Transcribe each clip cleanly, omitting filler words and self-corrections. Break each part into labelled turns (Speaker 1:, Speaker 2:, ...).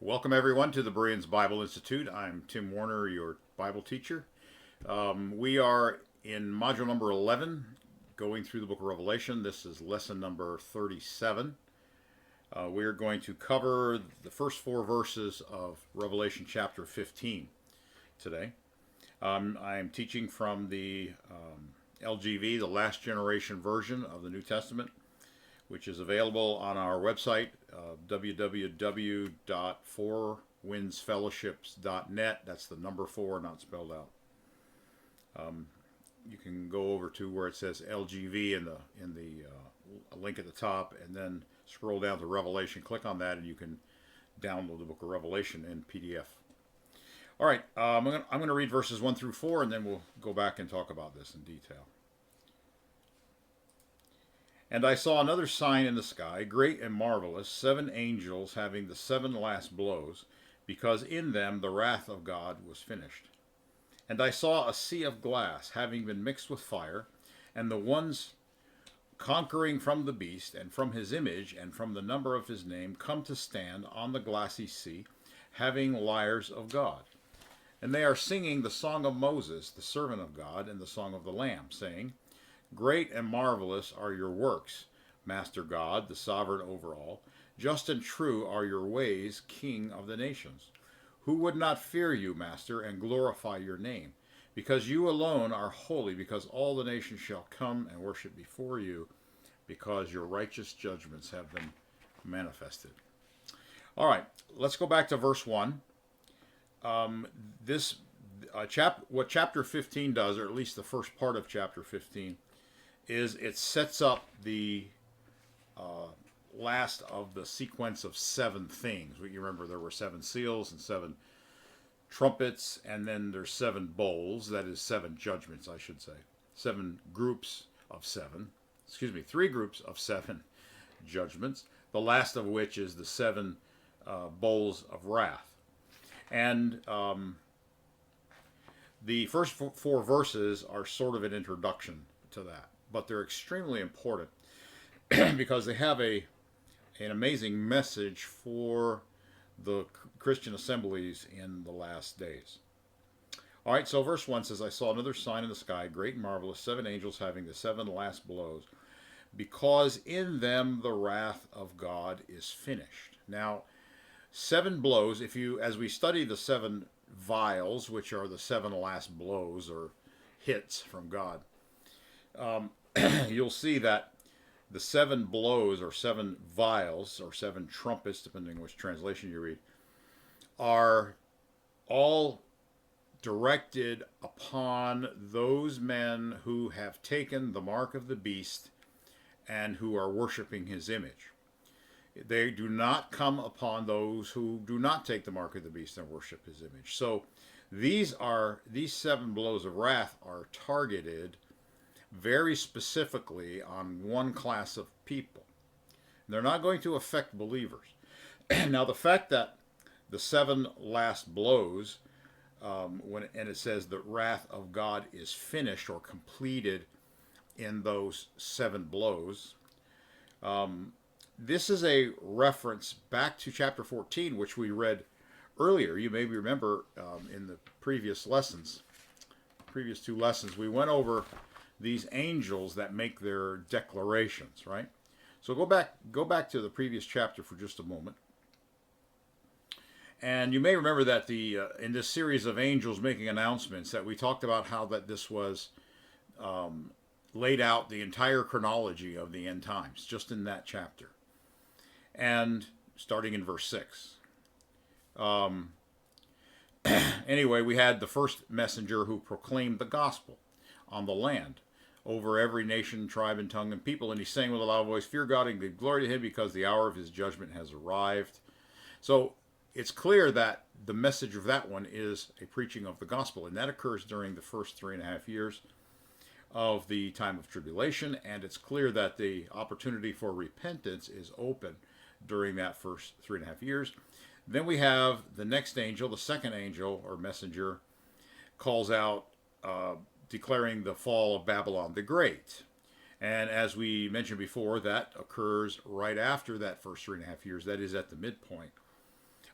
Speaker 1: Welcome everyone to the Bereans Bible Institute. I'm Tim Warner, your Bible teacher. We are in module number 11, going through the book of Revelation. This is lesson number 37. We're going to cover the first four verses of Revelation chapter 15 today. I'm teaching from the LGV, the last generation version of the New Testament, which is available on our website, www.fourwindsfellowships.net. That's the number 4, not spelled out. You can go over to where it says LGV in the link at the top, and then scroll down to Revelation. Click on that, and you can download the book of Revelation in PDF. All right, I'm going to read verses 1 through 4, and then we'll go back and talk about this in detail. And I saw another sign in the sky, great and marvelous, 7 angels having the 7 last blows, because in them the wrath of God was finished. And I saw a sea of glass, having been mixed with fire, and the ones conquering from the beast, and from his image, and from the number of his name, come to stand on the glassy sea, having lyres of God. And they are singing the song of Moses, the servant of God, and the song of the Lamb, saying, Great and marvelous are your works, Master God, the sovereign over all. Just and true are your ways, King of the nations. Who would not fear you, Master, and glorify your name? Because you alone are holy, because all the nations shall come and worship before you, because your righteous judgments have been manifested. All right, let's go back to verse 1. What chapter 15 does, or at least the first part of chapter 15, is it sets up the last of the sequence of 7 things. You remember there were 7 seals and 7 trumpets, and then there's 7 bowls. That is 7 judgments, I should say. 7 groups of 7. 3 groups of 7 judgments. The last of which is the 7 bowls of wrath. And the first 4 verses are sort of an introduction to that. But they're extremely important because they have an amazing message for the Christian assemblies in the last days. All right, so verse 1 says, I saw another sign in the sky, great and marvelous, 7 angels having the 7 last blows, because in them the wrath of God is finished. Now, 7 blows, as we study the 7 vials, which are the 7 last blows or hits from God, you'll see that the 7 blows or 7 vials or 7 trumpets, depending on which translation you read, are all directed upon those men who have taken the mark of the beast and who are worshiping his image. They do not come upon those who do not take the mark of the beast and worship his image. So these 7 blows of wrath are targeted very specifically on one class of people. They're not going to affect believers. Now, the fact that the 7 last blows, and it says the wrath of God is finished or completed in those 7 blows, this is a reference back to chapter 14, which we read earlier. You may remember in the previous 2 lessons, we went over these angels that make their declarations, right? So go back to the previous chapter for just a moment. And you may remember that in this series of angels making announcements that we talked about how that this was laid out the entire chronology of the end times, just in that chapter. And starting in verse 6. Anyway, we had the first messenger who proclaimed the gospel on the land over every nation, tribe, and tongue and people. And he's saying with a loud voice, fear God and give glory to him, because the hour of his judgment has arrived. So it's clear that the message of that one is a preaching of the gospel. And that occurs during the first 3.5 years of the time of tribulation. And it's clear that the opportunity for repentance is open during that first 3.5 years. Then we have the next angel, the second angel or messenger, calls out declaring the fall of Babylon the Great. And as we mentioned before, that occurs right after that first 3.5 years. That is at the midpoint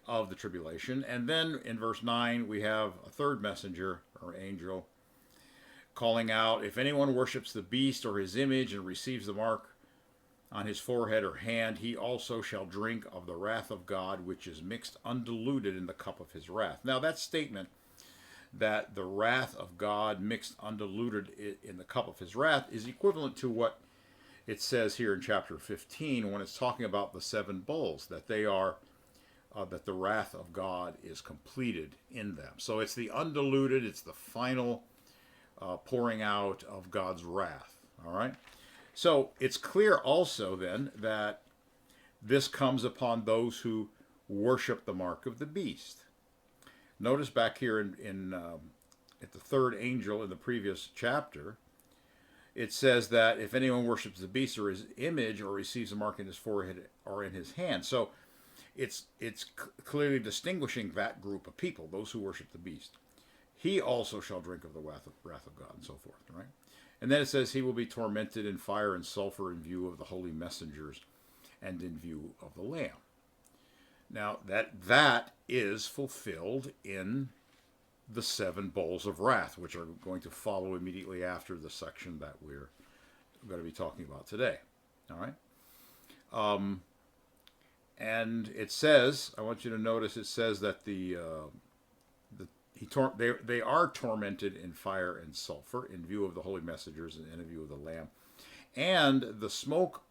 Speaker 1: of the tribulation. And then in verse 9, we have a third messenger or angel calling out, if anyone worships the beast or his image and receives the mark on his forehead or hand, he also shall drink of the wrath of God, which is mixed undiluted in the cup of his wrath. Now that statement, that the wrath of God mixed undiluted in the cup of his wrath, is equivalent to what it says here in chapter 15 when it's talking about the seven bowls, that they are that the wrath of God is completed in them. So it's the undiluted, it's the final pouring out of God's wrath. All right. So it's clear also then that this comes upon those who worship the mark of the beast. Notice back here at the third angel in the previous chapter, it says that if anyone worships the beast or his image or receives a mark in his forehead or in his hand. So it's clearly distinguishing that group of people, those who worship the beast. He also shall drink of the wrath of God, and so forth, right? And then it says he will be tormented in fire and sulfur in view of the holy messengers and in view of the Lamb. Now, that is fulfilled in the seven bowls of wrath, which are going to follow immediately after the section that we're going to be talking about today. All right? And it says, I want you to notice, it says that they are tormented in fire and sulfur in view of the holy messengers and in view of the Lamb, and the smoke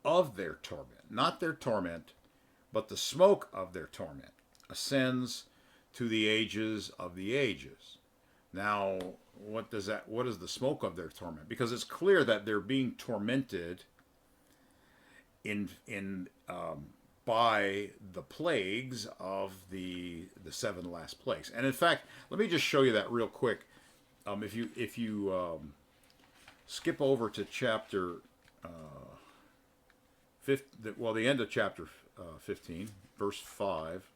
Speaker 1: of their torment, not their torment, but the smoke of their torment ascends to the ages of the ages. Now, what is the smoke of their torment? Because it's clear that they're being tormented by the plagues of the seven last plagues. And in fact, let me just show you that real quick. If you skip over to chapter the end of chapter 15, verse 5.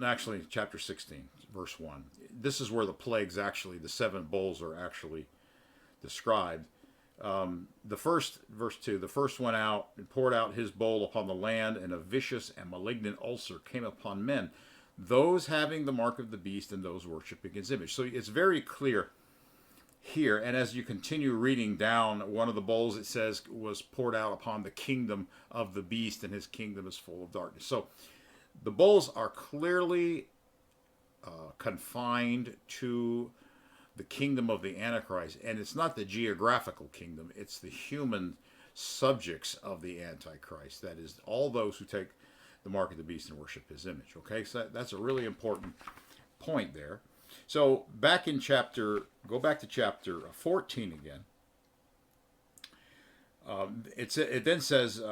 Speaker 1: Actually, chapter 16, verse 1. This is where the plagues the seven bowls are actually described. The first, verse 2, the first went out and poured out his bowl upon the land, and a vicious and malignant ulcer came upon men, those having the mark of the beast and those worshiping his image. So it's very clear here, and as you continue reading down, one of the bowls, it says, was poured out upon the kingdom of the beast, and his kingdom is full of darkness. So the bowls are clearly confined to the kingdom of the Antichrist, and it's not the geographical kingdom, it's the human subjects of the Antichrist. That is, all those who take the mark of the beast and worship his image. Okay, so that's a really important point there. So go back to chapter 14 again. It then says,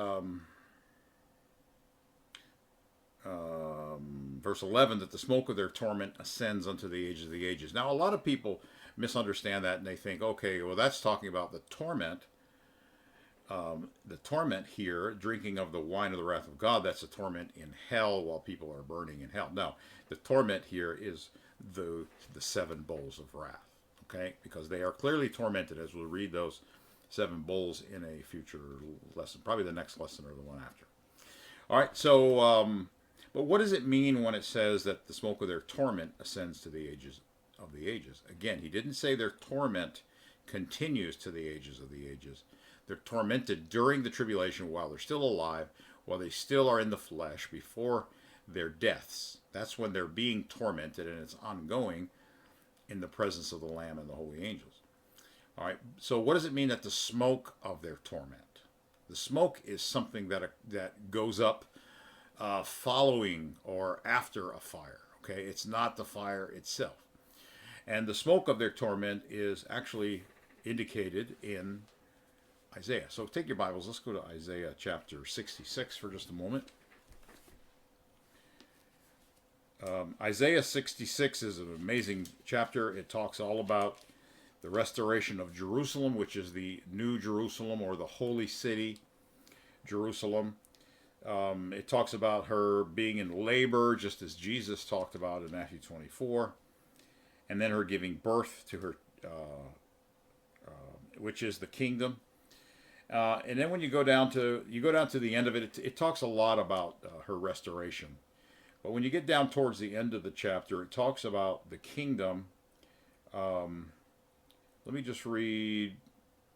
Speaker 1: verse 11, that the smoke of their torment ascends unto the ages of the ages. Now, a lot of people misunderstand that, and they think, okay, well, that's talking about the torment. The torment here, drinking of the wine of the wrath of God, that's a torment in hell while people are burning in hell. No, the torment here is the seven bowls of wrath, okay? Because they are clearly tormented, as we'll read those seven bowls in a future lesson, probably the next lesson or the one after. All right, so, but what does it mean when it says that the smoke of their torment ascends to the ages of the ages? Again, he didn't say their torment continues to the ages of the ages. They're tormented during the tribulation while they're still alive, while they still are in the flesh before their deaths. That's when they're being tormented, and it's ongoing in the presence of the Lamb and the holy angels. All right, so what does it mean that the smoke of their torment? The smoke is something that goes up following or after a fire. Okay, it's not the fire itself. And the smoke of their torment is actually indicated in Isaiah. So take your Bibles. Let's go to Isaiah chapter 66 for just a moment. Isaiah 66 is an amazing chapter. It talks all about the restoration of Jerusalem, which is the New Jerusalem or the Holy City, Jerusalem. It talks about her being in labor, just as Jesus talked about in Matthew 24, and then her giving birth to her, which is the kingdom. And then when you go down to the end of it, it talks a lot about her restoration. But when you get down towards the end of the chapter, it talks about the kingdom. Let me just read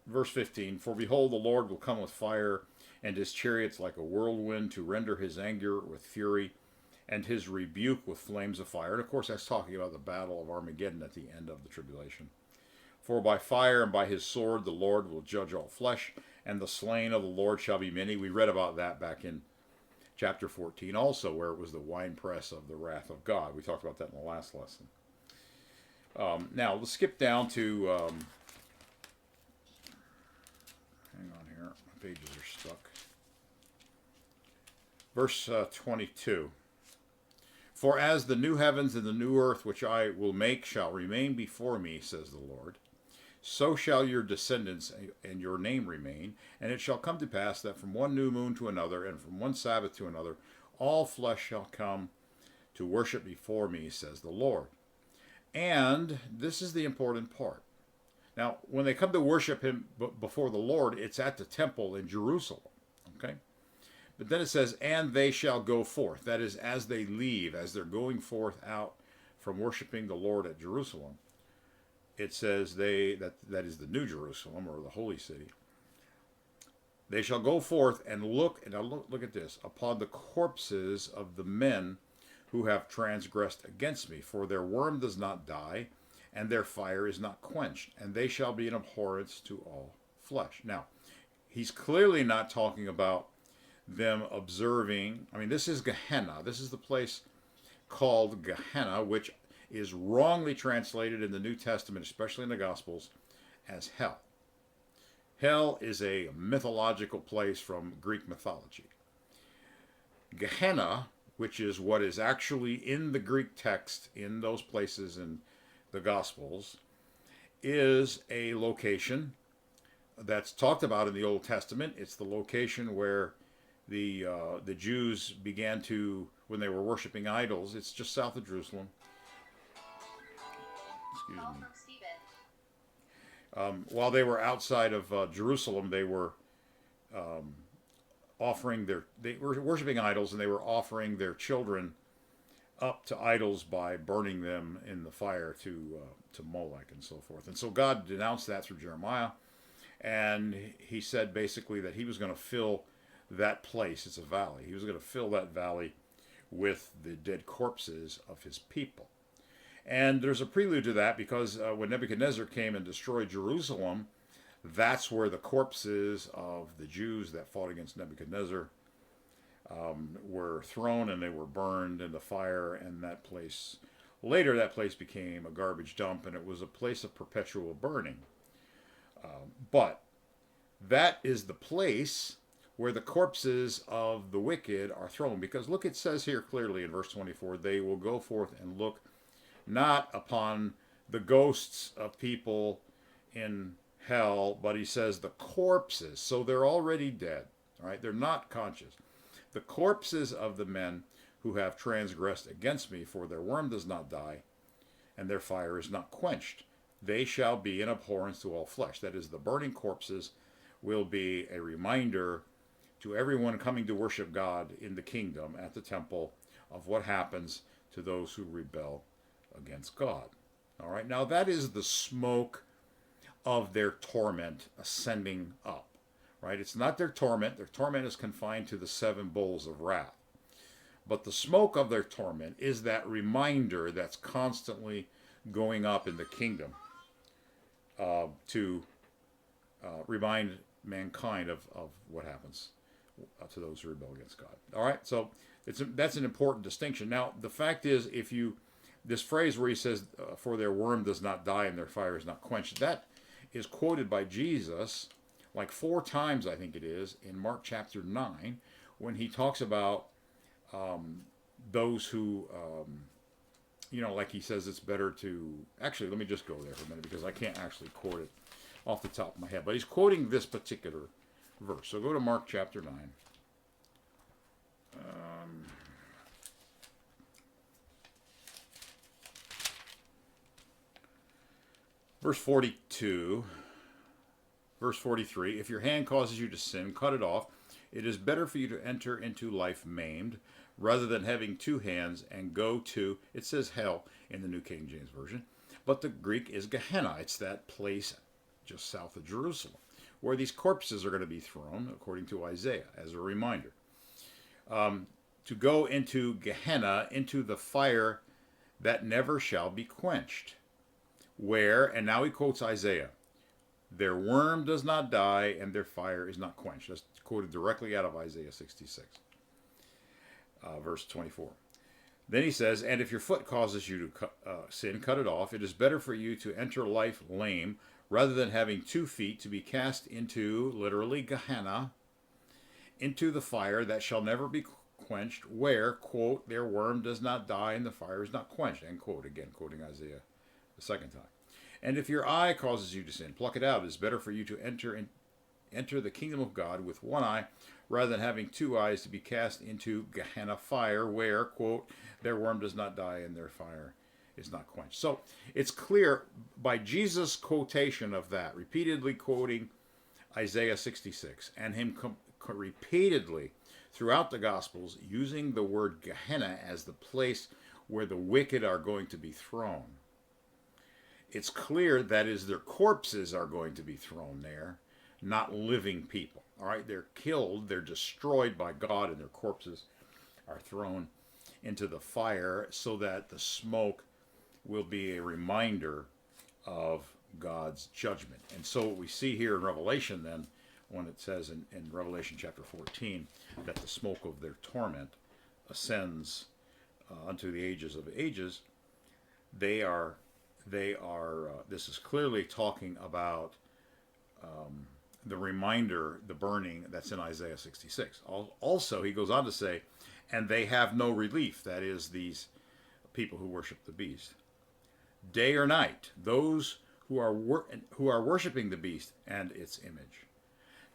Speaker 1: verse 15. For behold, the Lord will come with fire, and his chariots like a whirlwind, to render his anger with fury, and his rebuke with flames of fire. And of course, that's talking about the battle of Armageddon at the end of the tribulation. For by fire and by his sword the Lord will judge all flesh, and the slain of the Lord shall be many. We read about that back in chapter 14 also, where it was the winepress of the wrath of God. We talked about that in the last lesson. Now, let's skip down to... hang on here. My pages are stuck. Verse 22. For as the new heavens and the new earth which I will make shall remain before me, says the Lord, so shall your descendants and your name remain. And it shall come to pass that from one new moon to another, and from one Sabbath to another, all flesh shall come to worship before me, says the Lord. And this is the important part. Now, when they come to worship him before the Lord, it's at the temple in Jerusalem. Okay? But then it says, and they shall go forth. That is, as they leave, as they're going forth out from worshiping the Lord at Jerusalem. It says that is the New Jerusalem, or the Holy City. They shall go forth and look, and now look at this, upon the corpses of the men who have transgressed against me. For their worm does not die, and their fire is not quenched, and they shall be an abhorrence to all flesh. Now, he's clearly not talking about them observing. I mean, this is Gehenna. This is the place called Gehenna, which is wrongly translated in the New Testament, especially in the Gospels, as hell. Hell is a mythological place from Greek mythology. Gehenna, which is what is actually in the Greek text in those places in the Gospels, is a location that's talked about in the Old Testament. It's the location where the Jews began to, when they were worshiping idols, it's just south of Jerusalem. Excuse me. While they were outside of Jerusalem, they were they were worshiping idols, and they were offering their children up to idols by burning them in the fire to Molech and so forth. And so God denounced that through Jeremiah, and he said basically that he was going to fill that place. It's a valley. He was going to fill that valley with the dead corpses of his people. And there's a prelude to that, because when Nebuchadnezzar came and destroyed Jerusalem, that's where the corpses of the Jews that fought against Nebuchadnezzar were thrown, and they were burned in the fire. And that place became a garbage dump, and it was a place of perpetual burning. But that is the place where the corpses of the wicked are thrown. Because look, it says here clearly in verse 24, they will go forth and look not upon the ghosts of people in hell, but he says the corpses. So they're already dead, all right? They're not conscious. The corpses of the men who have transgressed against me, for their worm does not die, and their fire is not quenched. They shall be an abhorrence to all flesh. That is, the burning corpses will be a reminder to everyone coming to worship God in the kingdom at the temple of what happens to those who rebel against God. All right, now that is the smoke of their torment ascending up, right? It's not their torment. Their torment is confined to the 7 bowls of wrath. But the smoke of their torment is that reminder that's constantly going up in the kingdom to remind mankind of what happens to those who rebel against God. All right, so that's an important distinction. Now, the fact is, this phrase where he says, for their worm does not die and their fire is not quenched, that is quoted by Jesus like 4 times, I think it is, in Mark chapter 9, when he talks about those who, like he says it's better to... Actually, let me just go there for a minute, because I can't actually quote it off the top of my head. But he's quoting this particular verse. So go to Mark chapter 9. Verse 42. Verse 43, if your hand causes you to sin, cut it off. It is better for you to enter into life maimed, rather than having two hands and go to, it says hell in the New King James Version, but the Greek is Gehenna. It's that place just south of Jerusalem, where these corpses are going to be thrown, according to Isaiah, as a reminder. To go into Gehenna, into the fire that never shall be quenched. Where, and now he quotes Isaiah, their worm does not die and their fire is not quenched. That's quoted directly out of Isaiah 66, verse 24. Then he says, and if your foot causes you to sin, cut it off. It is better for you to enter life lame, rather than having 2 feet to be cast into, literally, Gehenna, into the fire that shall never be quenched, where, quote, their worm does not die and the fire is not quenched, end quote, again, quoting Isaiah the second time. And if your eye causes you to sin, pluck it out. It is better for you to enter the kingdom of God with one eye, rather than having 2 eyes to be cast into Gehenna fire, where, quote, their worm does not die and their fire is not quenched. So it's clear by Jesus' quotation of that, repeatedly quoting Isaiah 66, and him repeatedly throughout the Gospels using the word Gehenna as the place where the wicked are going to be thrown. It's clear that is their corpses are going to be thrown there, not living people. All right, they're killed, they're destroyed by God, and their corpses are thrown into the fire so that the smoke will be a reminder of God's judgment. And so what we see here in Revelation then, when it says in Revelation chapter 14 that the smoke of their torment ascends unto the ages of ages, this is clearly talking about the reminder, the burning that's in Isaiah 66. Also, he goes on to say, and they have no relief, that is, these people who worship the beast, day or night, those who are worshiping the beast and its image.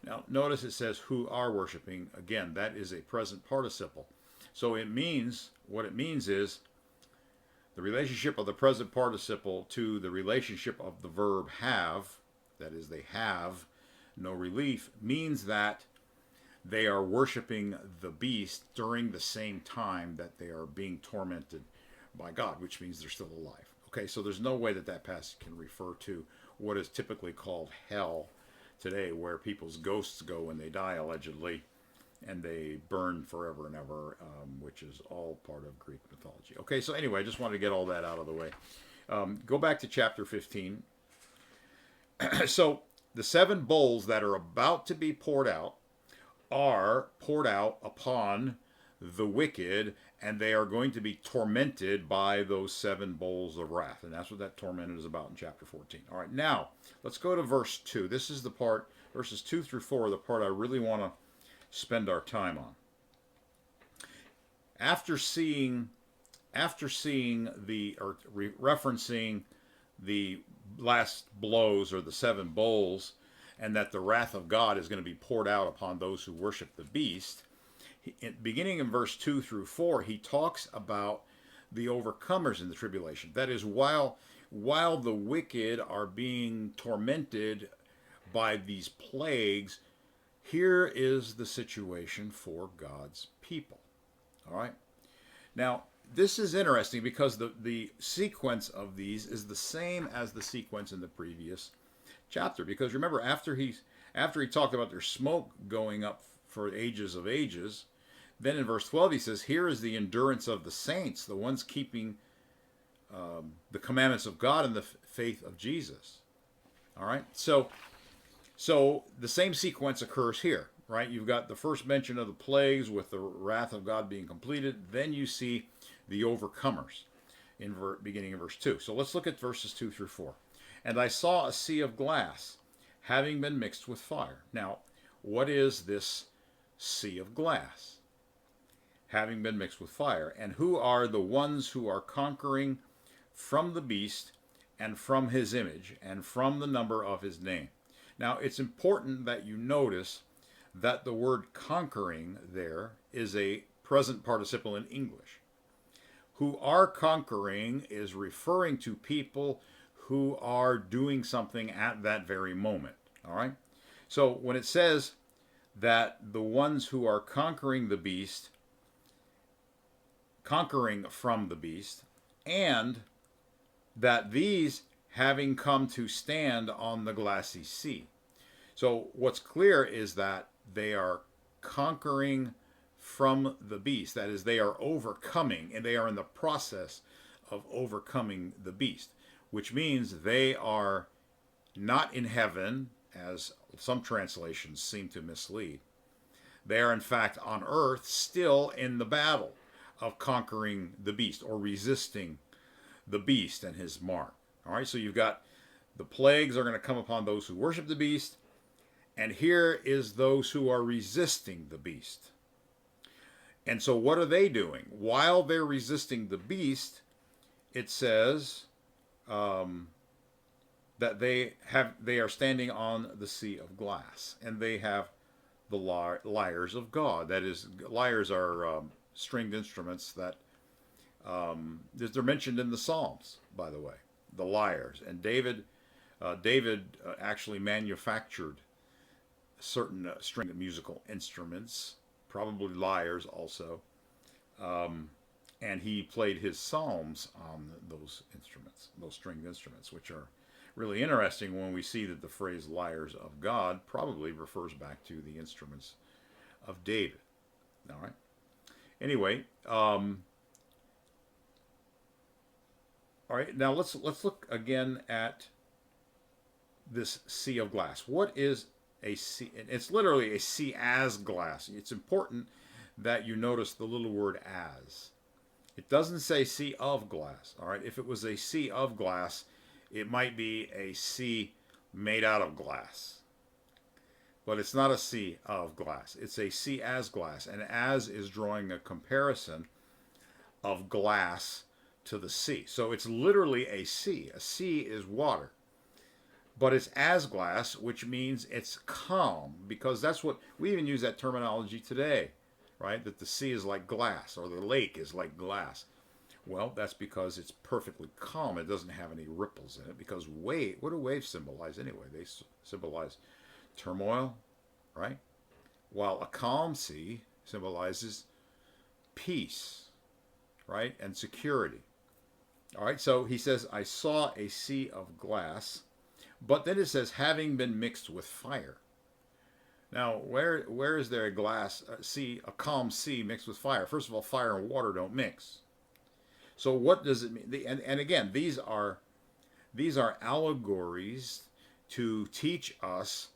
Speaker 1: Now, notice it says who are worshiping. Again, that is a present participle. So it means, what it means is the relationship of the present participle to the relationship of the verb have, that is, they have no relief, means that they are worshiping the beast during the same time that they are being tormented by God, which means they're still alive. Okay, so there's no way that that passage can refer to what is typically called hell today, where people's ghosts go when they die, allegedly, and they burn forever and ever, which is all part of Greek mythology. Okay, so anyway, I just wanted to get all that out of the way. Go back to chapter 15. So the 7 bowls that are about to be poured out are poured out upon the wicked, and they are going to be tormented by those 7 bowls of wrath. And that's what that torment is about in chapter 14. All right, now let's go to verse 2. This is the part, verses 2 through 4, the part I really want to spend our time on. Referencing the last blows, or the 7 bowls, and that the wrath of God is going to be poured out upon those who worship the beast, beginning in verse 2 through 4, he talks about the overcomers in the tribulation. That is, while the wicked are being tormented by these plagues, here is the situation for God's people. All right? Now, this is interesting because the sequence of these is the same as the sequence in the previous chapter. Because remember, after he talked about their smoke going up for ages of ages, then in verse 12 he says, here is the endurance of the saints, the ones keeping the commandments of God and the faith of Jesus. All right? So the same sequence occurs here, right? You've got the first mention of the plagues with the wrath of God being completed. Then you see the overcomers beginning in verse 2. So let's look at verses 2 through 4. And I saw a sea of glass, having been mixed with fire. Now, what is this sea of glass? Having been mixed with fire. And who are the ones who are conquering from the beast and from his image and from the number of his name? Now, it's important that you notice that the word conquering there is a present participle in English. Who are conquering is referring to people who are doing something at that very moment. All right? So when it says that the ones who are conquering from the beast, and that these having come to stand on the glassy sea. So what's clear is that they are conquering from the beast. That is, they are overcoming, and they are in the process of overcoming the beast, which means they are not in heaven, as some translations seem to mislead. They are, in fact, on earth, still in the battle of conquering the beast or resisting the beast and his mark. All right, so you've got the plagues are going to come upon those who worship the beast, and here is those who are resisting the beast. And so what are they doing? While they're resisting the beast, it says that they are standing on the sea of glass, and they have the lyres of God. That is, lyres are stringed instruments that they're mentioned in the Psalms, by the way, the lyres. And David actually manufactured certain stringed musical instruments, probably lyres also, and he played his psalms on those instruments, those stringed instruments, which are really interesting when we see that the phrase lyres of God probably refers back to the instruments of David. All right. Anyway, all right. Now let's look again at this sea of glass. What is a sea? It's literally a sea as glass. It's important that you notice the little word as. It doesn't say sea of glass. All right. If it was a sea of glass, it might be a sea made out of glass. But it's not a sea of glass. It's a sea as glass. And as is drawing a comparison of glass to the sea. So it's literally a sea. A sea is water. But it's as glass, which means it's calm, because that's what we even use that terminology today, right? That the sea is like glass, or the lake is like glass. Well, that's because it's perfectly calm. It doesn't have any ripples in it, because what do waves symbolize anyway? They symbolize turmoil, right? While a calm sea symbolizes peace, right? And security. All right, so he says, I saw a sea of glass, but then it says, having been mixed with fire. Now, where is there a calm sea mixed with fire? First of all, fire and water don't mix. So what does it mean? And again, these are allegories to teach us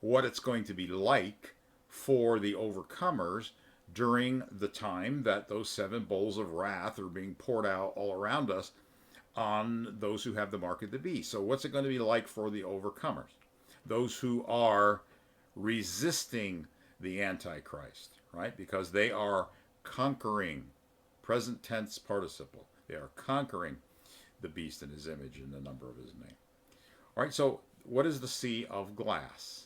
Speaker 1: what it's going to be like for the overcomers during the time that those 7 bowls of wrath are being poured out all around us on those who have the mark of the beast. So what's it going to be like for the overcomers? Those who are resisting the Antichrist, right? Because they are conquering, present tense participle. They are conquering the beast in his image and the number of his name. All right, so what is the sea of glass?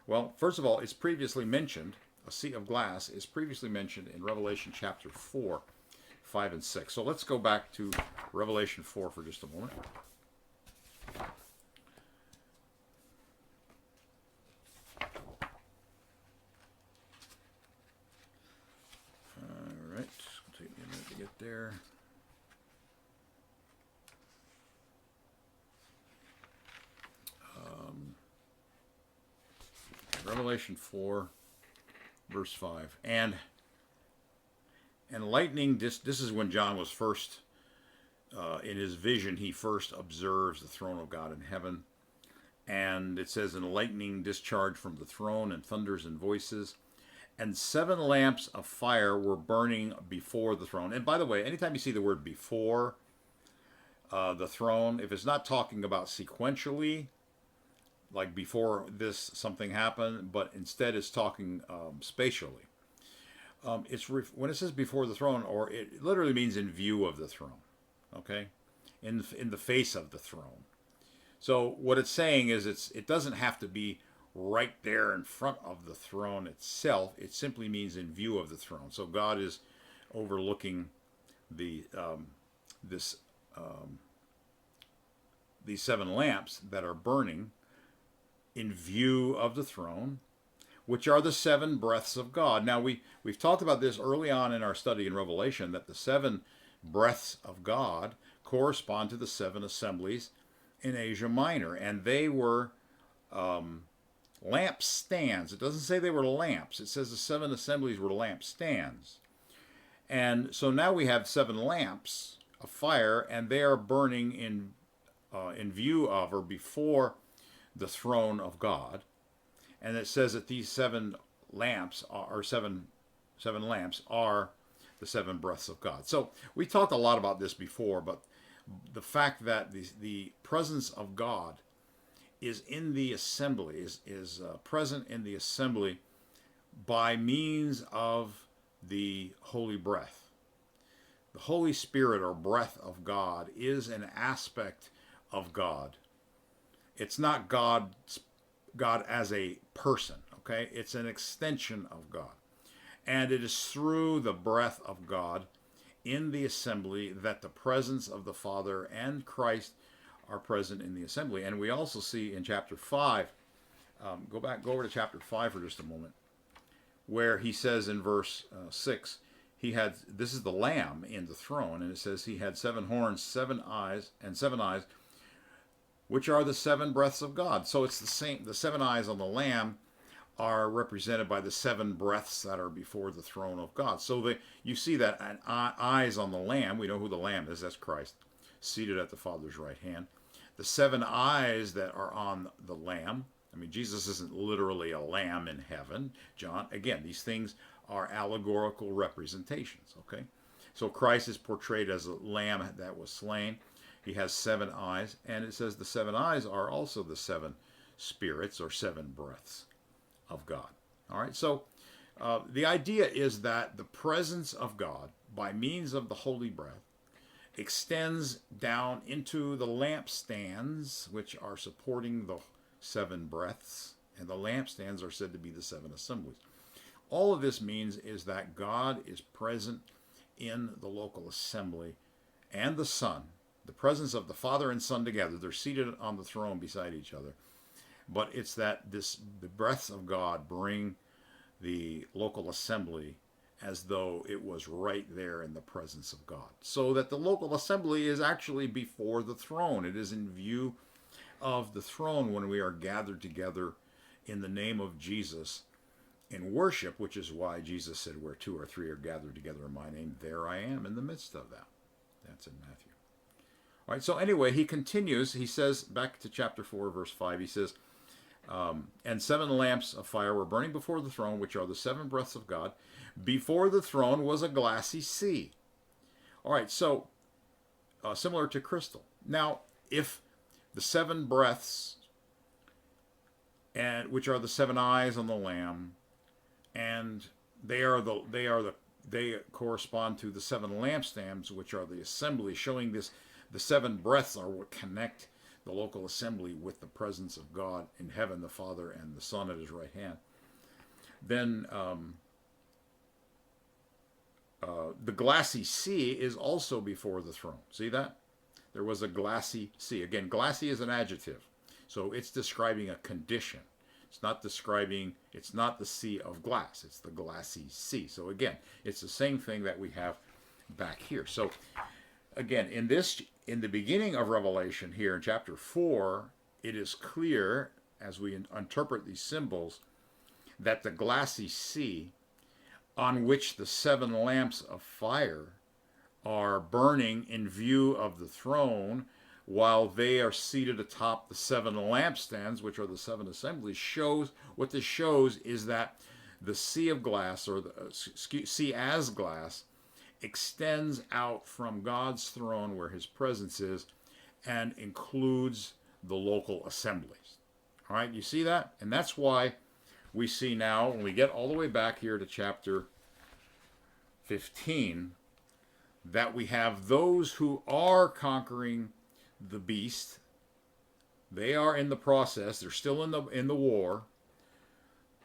Speaker 1: Well, first of all, it's previously mentioned, a sea of glass is previously mentioned in Revelation chapter 4, 5, and 6. So let's go back to Revelation 4 for just a moment. All right, it'll take me a minute to get there. Revelation 4, verse 5. And lightning, this is when John was first, in his vision, he first observes the throne of God in heaven. And it says, and lightning discharged from the throne, and thunders and voices. And 7 lamps of fire were burning before the throne. And by the way, anytime you see the word before the throne, if it's not talking about sequentially, like before this something happened, but instead it's talking spatially. When it says before the throne, or it literally means in view of the throne, okay, in the face of the throne. So what it's saying is it doesn't have to be right there in front of the throne itself. It simply means in view of the throne. So God is overlooking these 7 lamps that are burning in view of the throne, which are the seven breaths of God. Now, we've talked about this early on in our study in Revelation, that the seven breaths of God correspond to the seven assemblies in Asia Minor, and they were lampstands. It doesn't say they were lamps. It says the seven assemblies were lampstands. And so now we have seven lamps of fire, and they are burning in view of or before the throne of God. And it says that these seven lamps are seven lamps are the seven breaths of God. So we talked a lot about this before, but the fact that the presence of God is in the assembly, is present in the assembly by means of the holy breath. The Holy Spirit or breath of God is an aspect of God. It's not God as a person, okay? It's an extension of God. And it is through the breath of God in the assembly that the presence of the Father and Christ are present in the assembly. And we also see in chapter 5, go over to chapter 5 for just a moment, where he says in verse 6, this is the Lamb in the throne, and it says he had 7 horns, 7 eyes, which are the 7 breaths of God. So it's the same. The 7 eyes on the Lamb are represented by the 7 breaths that are before the throne of God. So you see that eyes on the Lamb. We know who the Lamb is. That's Christ, seated at the Father's right hand. The 7 eyes that are on the Lamb. I mean, Jesus isn't literally a lamb in heaven. John, again, these things are allegorical representations, okay? So Christ is portrayed as a lamb that was slain. He has 7 eyes, and it says the 7 eyes are also the 7 spirits or 7 breaths of God. All right, so the idea is that the presence of God, by means of the holy breath, extends down into the lampstands, which are supporting the 7 breaths, and the lampstands are said to be the 7 assemblies. All of this means is that God is present in the local assembly, and the Son, the presence of the Father and Son together. They're seated on the throne beside each other. But it's that the breaths of God bring the local assembly as though it was right there in the presence of God. So that the local assembly is actually before the throne. It is in view of the throne when we are gathered together in the name of Jesus in worship, which is why Jesus said, where 2 or 3 are gathered together in my name, there I am in the midst of them. That's in Matthew. All right, so anyway, he continues. He says, back to chapter 4, verse 5, he says, and 7 lamps of fire were burning before the throne, which are the 7 breaths of God. Before the throne was a glassy sea. All right, so similar to crystal. Now, if the 7 breaths, and which are the 7 eyes on the Lamb, and they correspond to the 7 lampstands, which are the assembly, showing this the 7 breaths are what connect the local assembly with the presence of God in heaven, the Father and the Son at his right hand. Then the glassy sea is also before the throne. See that? There was a glassy sea. Again, glassy is an adjective, so it's describing a condition. It's not the sea of glass. It's the glassy sea. So again, it's the same thing that we have back here. So again, in the beginning of Revelation here in chapter 4, it is clear as we interpret these symbols that the glassy sea on which the 7 lamps of fire are burning in view of the throne, while they are seated atop the 7 lampstands, which are the 7 assemblies, shows what this shows is that the sea of glass, or the sea as glass, extends out from God's throne where his presence is and includes the local assemblies. All right, you see that? And that's why we see now, when we get all the way back here to chapter 15, that we have those who are conquering the beast. They are in the process. They're still in the war.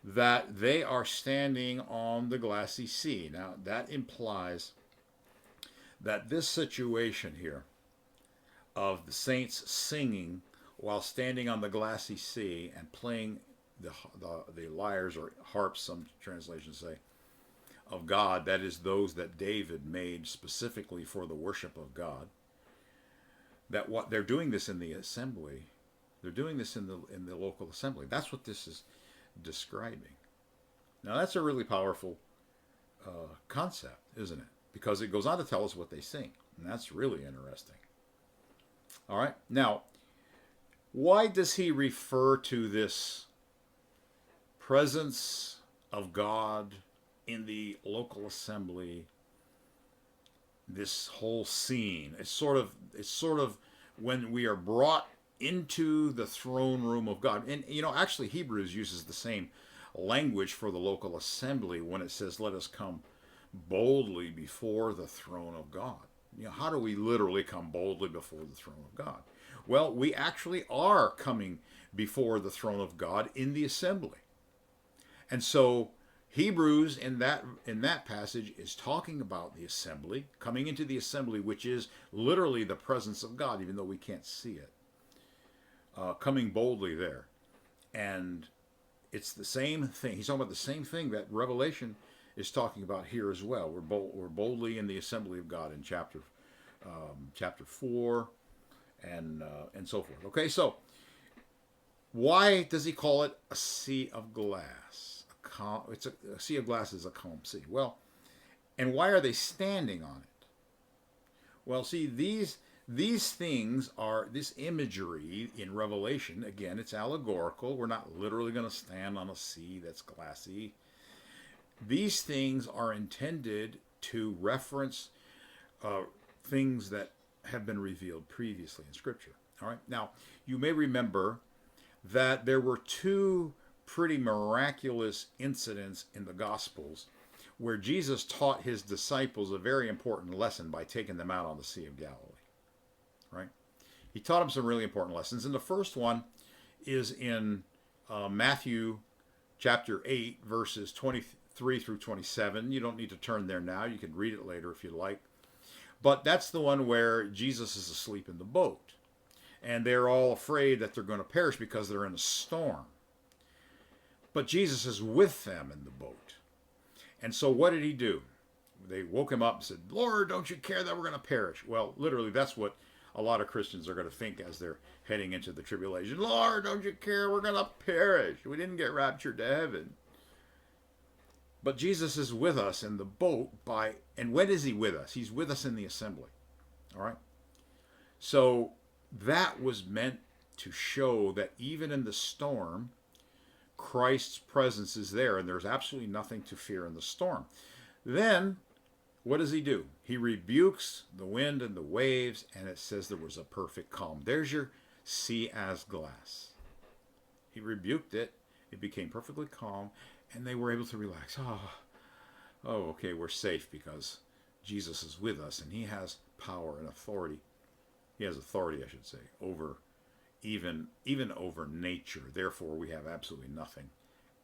Speaker 1: That they are standing on the glassy sea. Now, that implies that this situation here of the saints singing while standing on the Glassy Sea and playing the lyres or harps, some translations say, of God, that is those that David made specifically for the worship of God, that what they're doing this in the assembly, they're doing this in the local assembly. That's what this is describing. Now that's a really powerful concept, isn't it? Because it goes on to tell us what they sing, and that's really interesting. All right, now why does he refer to this presence of God in the local assembly, this whole scene? It's sort of when we are brought into the throne room of God. And actually Hebrews uses the same language for the local assembly when it says, let us come boldly before the throne of God. How do we literally come boldly before the throne of God? Well, we actually are coming before the throne of God in the assembly. And so Hebrews in that passage is talking about the assembly, coming into the assembly, which is literally the presence of God, even though we can't see it. Coming boldly there. And it's the same thing. He's talking about the same thing that Revelation is talking about here as well. We're boldly in the assembly of God in chapter 4 and so forth. Okay, so why does he call it a sea of glass? A sea of glass is a calm sea. Well, and why are they standing on it? Well, see, these things are, this imagery in Revelation, again, it's allegorical. We're not literally going to stand on a sea that's glassy. These things are intended to reference things that have been revealed previously in Scripture. All right. Now, you may remember that there were two pretty miraculous incidents in the Gospels where Jesus taught his disciples a very important lesson by taking them out on the Sea of Galilee. Right? He taught them some really important lessons. And the first one is in Matthew chapter 8, verses 23 through 27. You don't need to turn there now. You can read it later if you like. But that's the one where Jesus is asleep in the boat. And they're all afraid that they're going to perish because they're in a storm. But Jesus is with them in the boat. And so what did he do? They woke him up and said, Lord, don't you care that we're going to perish? Well, literally, that's what a lot of Christians are going to think as they're heading into the tribulation. Lord, don't you care? We're going to perish. We didn't get raptured to heaven. But Jesus is with us in the boat and when is he with us? He's with us in the assembly. All right? So that was meant to show that even in the storm, Christ's presence is there, and there's absolutely nothing to fear in the storm. Then, what does he do? He rebukes the wind and the waves, and it says there was a perfect calm. There's your sea as glass. He rebuked it. It became perfectly calm, and they were able to relax. Oh, okay, we're safe because Jesus is with us, and he has power and authority. He has authority, I should say, over even over nature. Therefore, we have absolutely nothing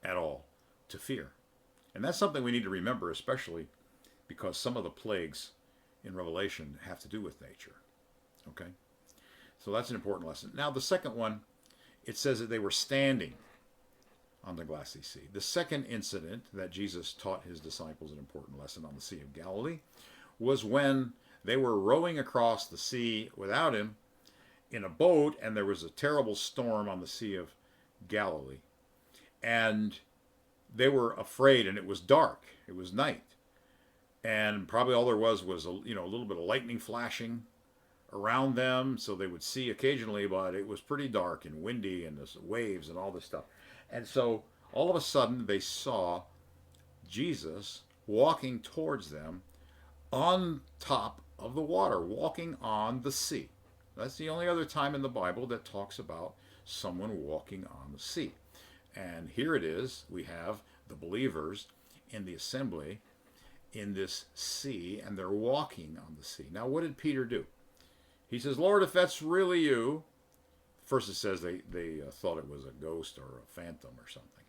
Speaker 1: at all to fear. And that's something we need to remember, especially because some of the plagues in Revelation have to do with nature. Okay? So that's an important lesson. Now, the second one, it says that they were standing on the Glassy Sea. The second incident that Jesus taught his disciples an important lesson on the Sea of Galilee was when they were rowing across the sea without him in a boat, and there was a terrible storm on the Sea of Galilee. And they were afraid, and it was dark. It was night. And probably all there was a little bit of lightning flashing around them, so they would see occasionally, but it was pretty dark and windy, and there's waves and all this stuff. And so all of a sudden they saw Jesus walking towards them on top of the water, walking on the sea. That's the only other time in the Bible that talks about someone walking on the sea. And here it is. We have the believers in the assembly in this sea, and they're walking on the sea. Now, what did Peter do? He says, Lord, if that's really you. First it says they thought it was a ghost or a phantom or something,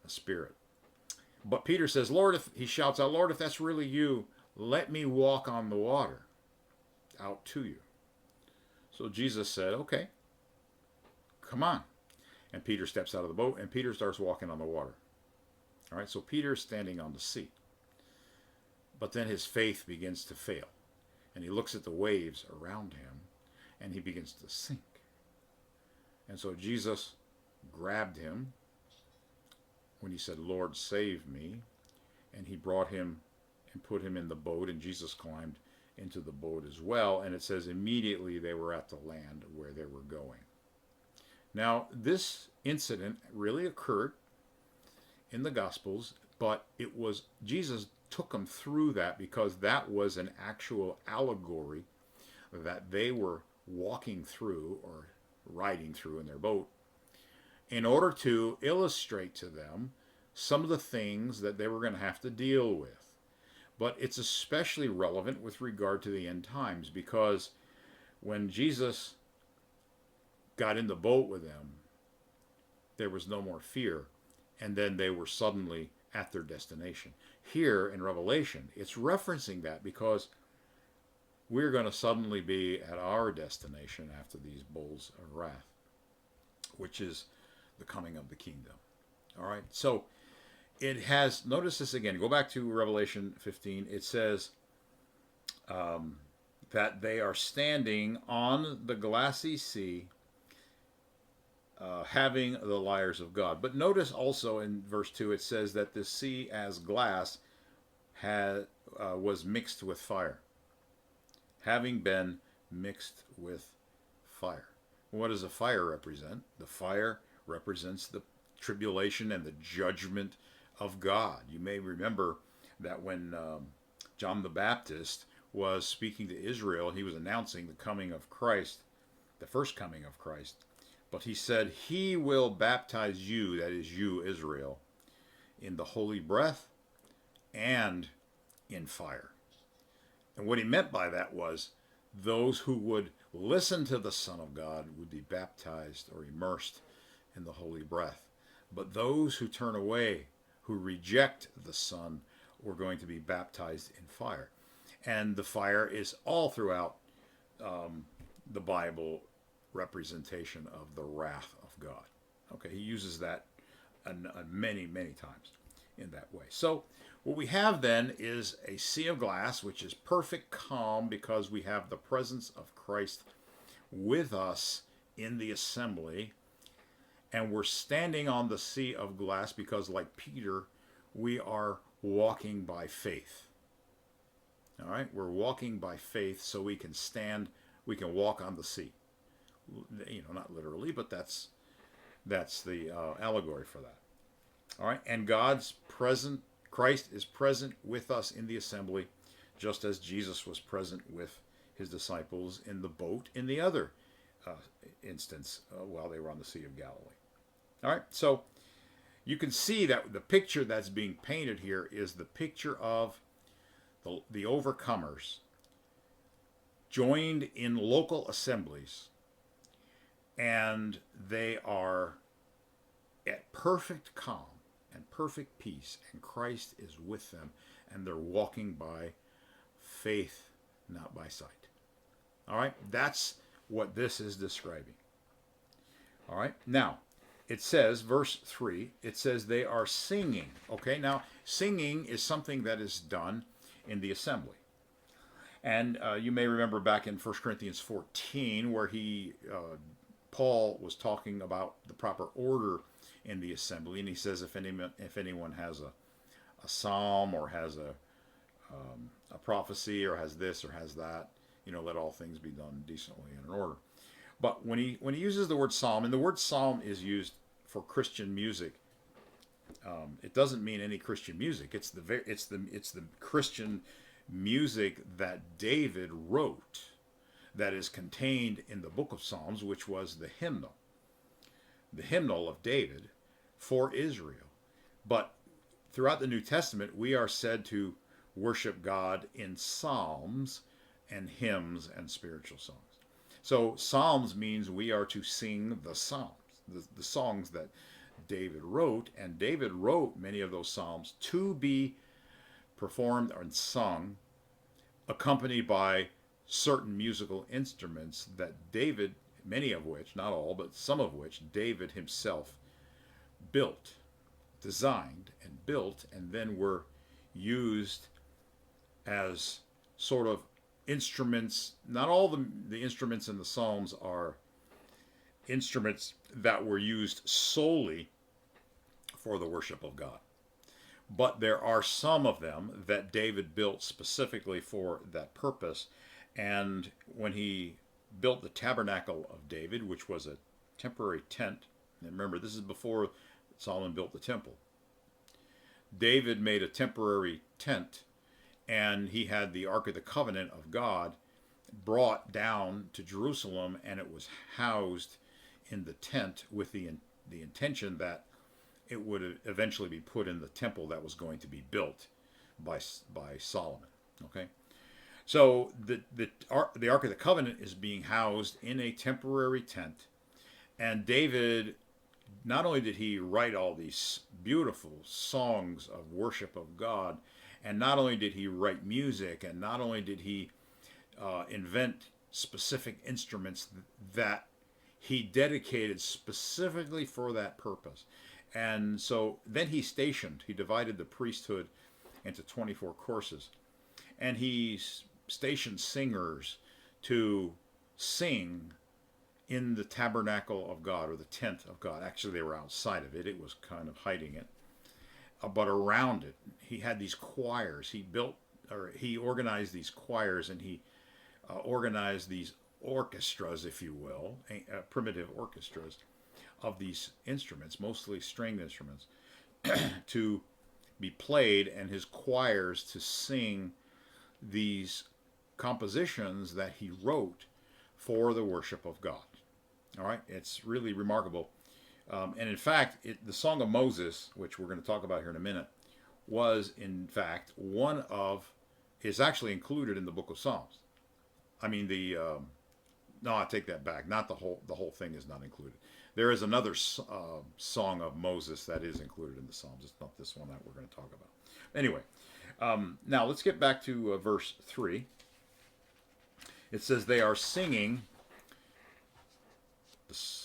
Speaker 1: a spirit. But Peter says, Lord, he shouts out, Lord, if that's really you, let me walk on the water out to you. So Jesus said, okay, come on. And Peter steps out of the boat, and Peter starts walking on the water. All right, so Peter's standing on the sea. But then his faith begins to fail. And he looks at the waves around him, and he begins to sink. And so Jesus grabbed him when he said, Lord, save me. And he brought him and put him in the boat, and Jesus climbed into the boat as well. And it says immediately they were at the land where they were going. Now, this incident really occurred in the Gospels, but it was Jesus took them through that because that was an actual allegory that they were walking through or riding through in their boat in order to illustrate to them some of the things that they were going to have to deal with. But it's especially relevant with regard to the end times, because when Jesus got in the boat with them, there was no more fear, and then they were suddenly at their destination. Here in Revelation, it's referencing that because we're going to suddenly be at our destination after these bowls of wrath, which is the coming of the kingdom. All right, so it has, notice this again, go back to Revelation 15. It says that they are standing on the Glassy Sea, having the lyres of God. But notice also in verse 2, it says that the sea as glass was mixed with fire, having been mixed with fire. What does the fire represent? The fire represents the tribulation and the judgment of God. You may remember that when John the Baptist was speaking to Israel, he was announcing the coming of Christ, the first coming of Christ. But he said, he will baptize you, that is you, Israel, in the holy breath and in fire. And what he meant by that was those who would listen to the Son of God would be baptized or immersed in the holy breath. But those who turn away, who reject the Son, were going to be baptized in fire. And the fire is all throughout the Bible representation of the wrath of God. Okay, he uses that many, many times in that way. So what we have then is a sea of glass, which is perfect calm because we have the presence of Christ with us in the assembly. And we're standing on the sea of glass because, like Peter, we are walking by faith. All right, we're walking by faith so we can stand, we can walk on the sea. You know, not literally, but that's the allegory for that. All right, and Christ is present with us in the assembly, just as Jesus was present with his disciples in the boat in the other instance while they were on the Sea of Galilee. All right, so you can see that the picture that's being painted here is the picture of the overcomers joined in local assemblies, and they are at perfect calm and perfect peace, and Christ is with them, and they're walking by faith, not by sight. All right, that's what this is describing. All right, now it says, verse 3, it says they are singing. Okay, now singing is something that is done in the assembly. And you may remember back in 1 Corinthians 14 where Paul was talking about the proper order in the assembly, and he says if anyone has a psalm or has a prophecy or has this or has that, let all things be done decently and in order. But when he uses the word psalm, and the word psalm is used for Christian music, it doesn't mean any Christian music. It's the Christian music that David wrote, that is contained in the book of Psalms, which was the hymnal of David for Israel. But throughout the New Testament, we are said to worship God in psalms and hymns and spiritual songs. So psalms means we are to sing the psalms, the songs that David wrote, and David wrote many of those psalms to be performed and sung, accompanied by certain musical instruments that David many of which, not all, but some of which, David himself built, designed, and built, and then were used as sort of instruments. Not all the instruments in the Psalms are instruments that were used solely for the worship of God. But there are some of them that David built specifically for that purpose. And when he built the tabernacle of David, which was a temporary tent, and remember, this is before Solomon built the temple. David made a temporary tent, and he had the Ark of the Covenant of God brought down to Jerusalem, and it was housed in the tent with the intention that it would eventually be put in the temple that was going to be built by Solomon. Okay, so the Ark of the Covenant is being housed in a temporary tent, and David, not only did he write all these beautiful songs of worship of God, and not only did he write music, and not only did he invent specific instruments that he dedicated specifically for that purpose. And so then he divided the priesthood into 24 courses. And he stationed singers to sing in the tabernacle of God, or the tent of God. Actually, they were outside of it. It was kind of hiding it. But around it, he had these choirs. He organized these choirs, and he organized these orchestras, if you will, primitive orchestras of these instruments, mostly stringed instruments, to be played, and his choirs to sing these compositions that he wrote for the worship of God. All right, it's really remarkable. And in fact, the Song of Moses, which we're going to talk about here in a minute, was in fact is actually included in the book of Psalms. I mean, no, I take that back. Not the whole thing is not included. There is another Song of Moses that is included in the Psalms. It's not this one that we're going to talk about. Anyway, now let's get back to verse 3. It says, they are singing,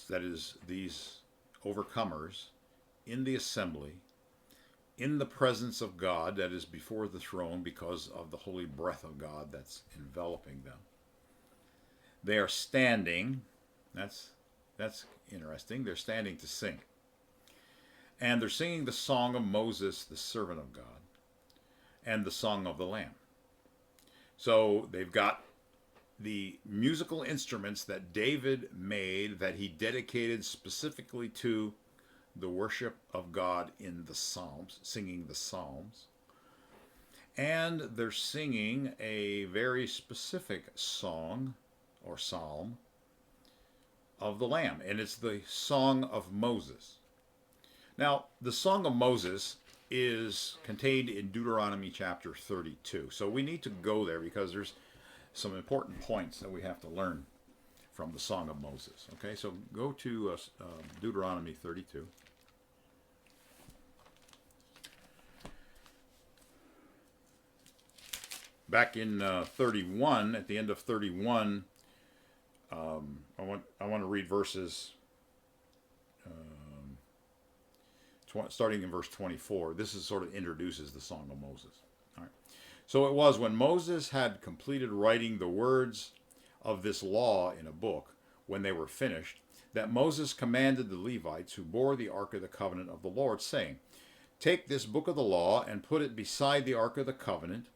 Speaker 1: that is, these overcomers, in the assembly, in the presence of God, that is before the throne, because of the holy breath of God that's enveloping them. They are standing. That's interesting. They're standing to sing. And they're singing the song of Moses, the servant of God, and the song of the Lamb. So they've got the musical instruments that David made, that he dedicated specifically to the worship of God in the Psalms, singing the Psalms. And they're singing a very specific song or psalm of the Lamb, and it's the Song of Moses. Now, the Song of Moses is contained in Deuteronomy chapter 32. So we need to go there because there's some important points that we have to learn from the Song of Moses. Okay, so go to Deuteronomy 32. Back in 31, at the end of 31, I want to read verses starting in verse 24. This is sort of introduces the Song of Moses. All right. So it was when Moses had completed writing the words of this law in a book, when they were finished, that Moses commanded the Levites who bore the Ark of the Covenant of the Lord, saying, take this book of the law and put it beside the Ark of the Covenant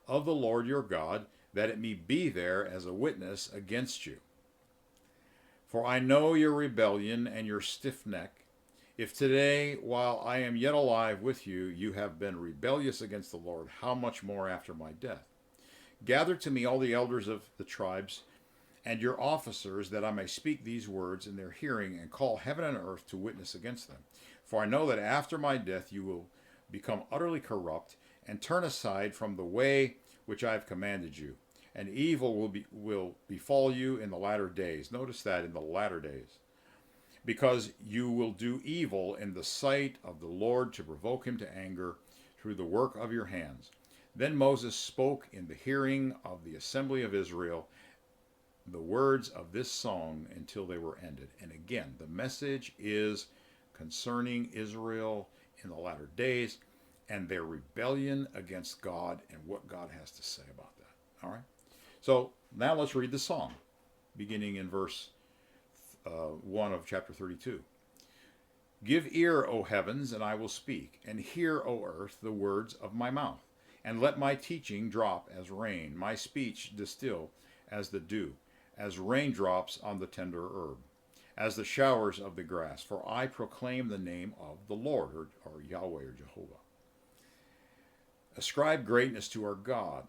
Speaker 1: of the Lord your God, that it may be there as a witness against you. For I know your rebellion and your stiff neck. If today, while I am yet alive with you, you have been rebellious against the Lord, how much more after my death? Gather to me all the elders of the tribes and your officers, that I may speak these words in their hearing, and call heaven and earth to witness against them. For I know that after my death you will become utterly corrupt, and turn aside from the way which I have commanded you, and evil will befall you in the latter days. Notice that, in the latter days. Because you will do evil in the sight of the Lord, to provoke him to anger through the work of your hands. Then Moses spoke in the hearing of the assembly of Israel the words of this song until they were ended. And again, the message is concerning Israel in the latter days and their rebellion against God and what God has to say about that. All right? So now let's read the song, beginning in verse 1 of chapter 32. Give ear, O heavens, and I will speak, and hear, O earth, the words of my mouth. And let my teaching drop as rain, my speech distill as the dew, as raindrops on the tender herb, as the showers of the grass. For I proclaim the name of the Lord, or Yahweh, or Jehovah. Ascribe greatness to our God.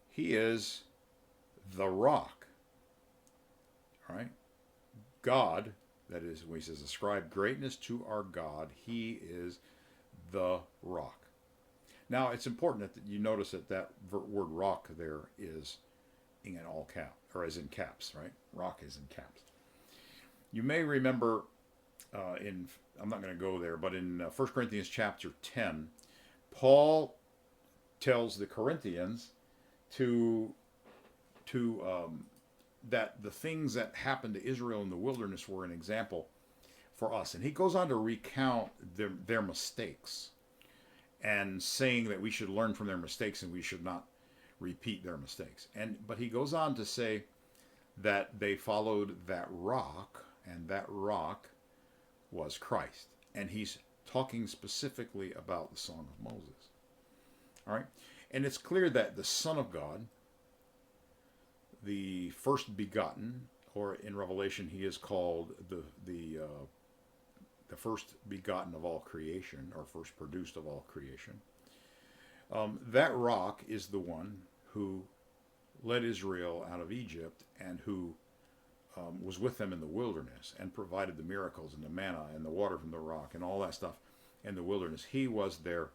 Speaker 1: He is the rock. All right? God, that is, when he says, ascribe greatness to our God, he is the rock. Now, it's important that you notice that that word rock there is in all caps, or is in caps, right? Rock is in caps. You may remember I'm not going to go there, but in 1 Corinthians chapter 10, Paul tells the Corinthians that the things that happened to Israel in the wilderness were an example for us. And he goes on to recount their mistakes and saying that we should learn from their mistakes and we should not repeat their mistakes. But he goes on to say that they followed that rock, and that rock was Christ. And he's talking specifically about the Song of Moses. All right? And it's clear that the Son of God, the first begotten, or in Revelation he is called the first begotten of all creation, or first produced of all creation. That rock is the one who led Israel out of Egypt and who was with them in the wilderness and provided the miracles and the manna and the water from the rock and all that stuff in the wilderness. He was their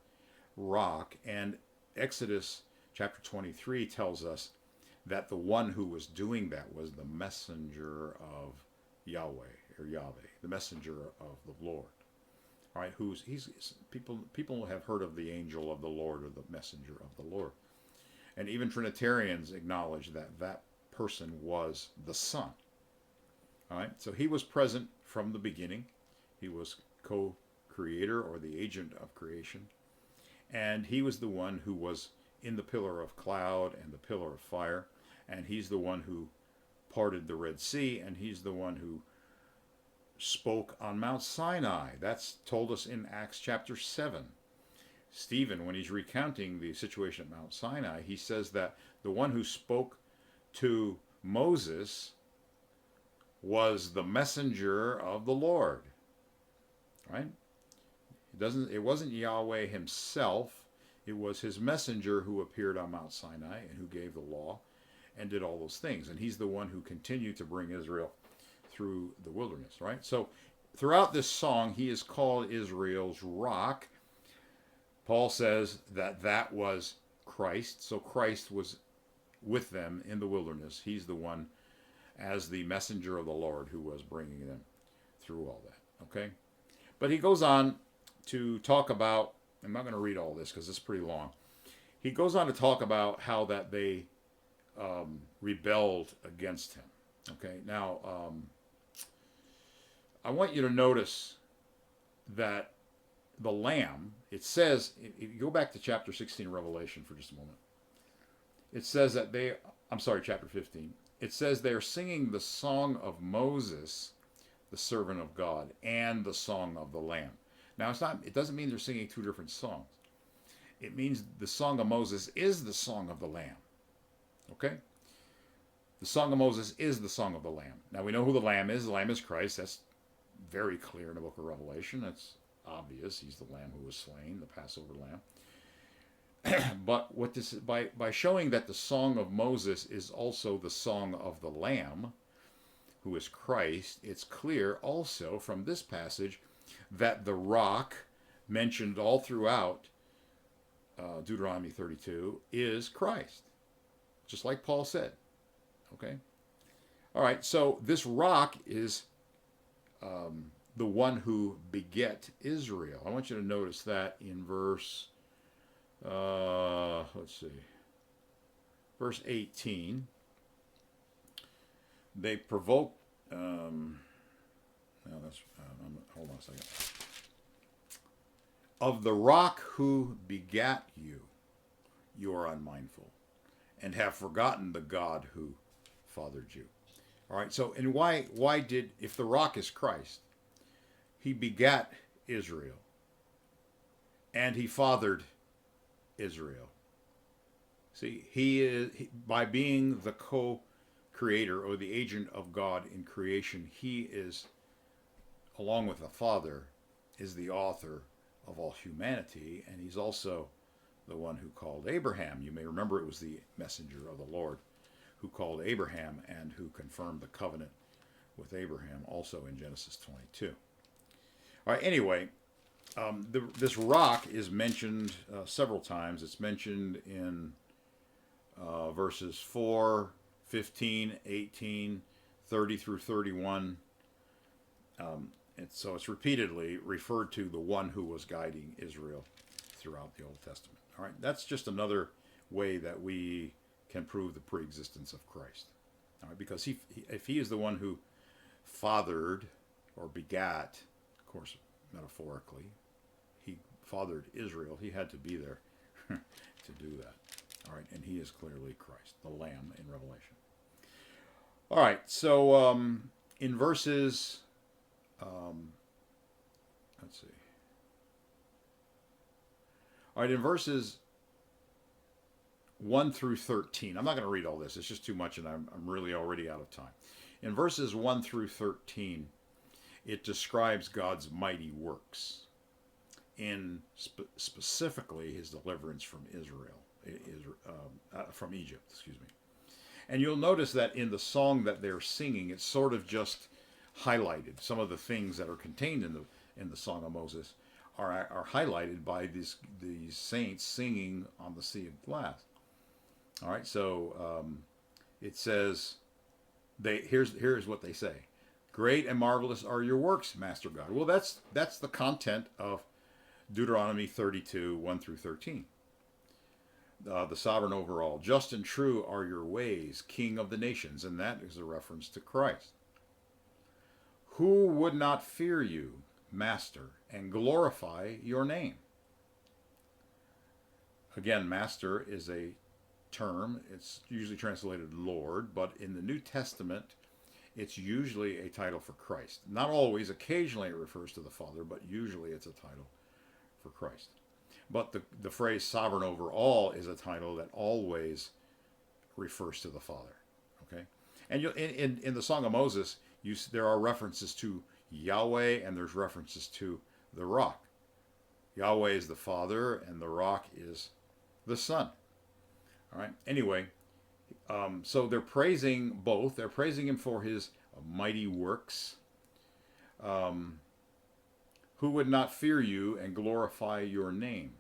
Speaker 1: rock. And Exodus chapter 23 tells us that the one who was doing that was the messenger of Yahweh, or Yahweh, the messenger of the Lord. All right, people have heard of the angel of the Lord, or the messenger of the Lord. And even Trinitarians acknowledge that that person was the Son. All right, so he was present from the beginning. He was co-creator, or the agent of creation. And he was the one who was in the pillar of cloud and the pillar of fire. And he's the one who parted the Red Sea, and he's the one who spoke on Mount Sinai. That's told us in Acts chapter 7. Stephen, when he's recounting the situation at Mount Sinai, he says that the one who spoke to Moses was the messenger of the Lord. Right? It wasn't Yahweh himself. It was his messenger who appeared on Mount Sinai and who gave the law and did all those things. And he's the one who continued to bring Israel through the wilderness, right? So throughout this song, he is called Israel's rock. Paul says that that was Christ. So Christ was with them in the wilderness. He's the one as the messenger of the Lord who was bringing them through all that, okay? But he goes on to talk about, I'm not going to read all this because it's pretty long. He goes on to talk about how that they rebelled against him. Okay, now I want you to notice that the Lamb, it says, if you go back to chapter 16 Revelation for just a moment, it says that chapter 15, it says they're singing the song of Moses, the servant of God, and the song of the Lamb. Now it doesn't mean they're singing two different songs. It means the song of Moses is the song of the Lamb. Okay? The song of Moses is the song of the Lamb. Now we know who the Lamb is. The Lamb is Christ. That's very clear in the book of Revelation. That's obvious. He's the Lamb who was slain, the Passover Lamb. But what this by showing that the song of Moses is also the song of the Lamb, who is Christ, it's clear also from this passage that the rock mentioned all throughout Deuteronomy 32 is Christ, just like Paul said. Okay? All right, so this rock is the one who beget Israel. I want you to notice that in verse, verse 18. They provoke. No, that's. Hold on a second. Of the rock who begat you, you are unmindful, and have forgotten the God who fathered you. All right. So, and why did, if the rock is Christ, he begat Israel, and he fathered Israel. See, by being the co-creator or the agent of God in creation, he is, along with the Father, is the author of all humanity, and he's also the one who called Abraham. You may remember it was the messenger of the Lord who called Abraham and who confirmed the covenant with Abraham, also in Genesis 22. All right, anyway, this rock is mentioned several times. It's mentioned in verses 4, 15, 18, 30 through 31. And so it's repeatedly referred to the one who was guiding Israel throughout the Old Testament. All right, that's just another way that we can prove the preexistence of Christ. All right, because if he is the one who fathered or begat, of course, metaphorically, he fathered Israel, he had to be there to do that. All right, and he is clearly Christ, the Lamb in Revelation. All right, so in verses, let's see. All right, in verses 1 through 13, I'm not going to read all this. It's just too much, and I'm really already out of time. In verses 1 through 13, it describes God's mighty works, in specifically his deliverance from from Egypt, excuse me. And you'll notice that in the song that they're singing, it's sort of just highlighted. Some of the things that are contained in the Song of Moses are highlighted by these saints singing on the Sea of Glass. All right, so it says, here's what they say: "Great and marvelous are your works, Master God." Well, that's the content of Deuteronomy 32, 1 through 13. The sovereign over all. "Just and true are your ways, King of the nations," and that is a reference to Christ. "Who would not fear you, Master, and glorify your name?" Again, Master is a term. It's usually translated Lord, but in the New Testament, it's usually a title for Christ. Not always. Occasionally it refers to the Father, but usually it's a title for Christ. But the phrase sovereign over all is a title that always refers to the Father. Okay? And in the Song of Moses, there are references to Yahweh, and there's references to the rock. Yahweh is the Father, and the rock is the Son. All right. Anyway, so they're praising both. They're praising him for his mighty works. "Who would not fear you and glorify your name?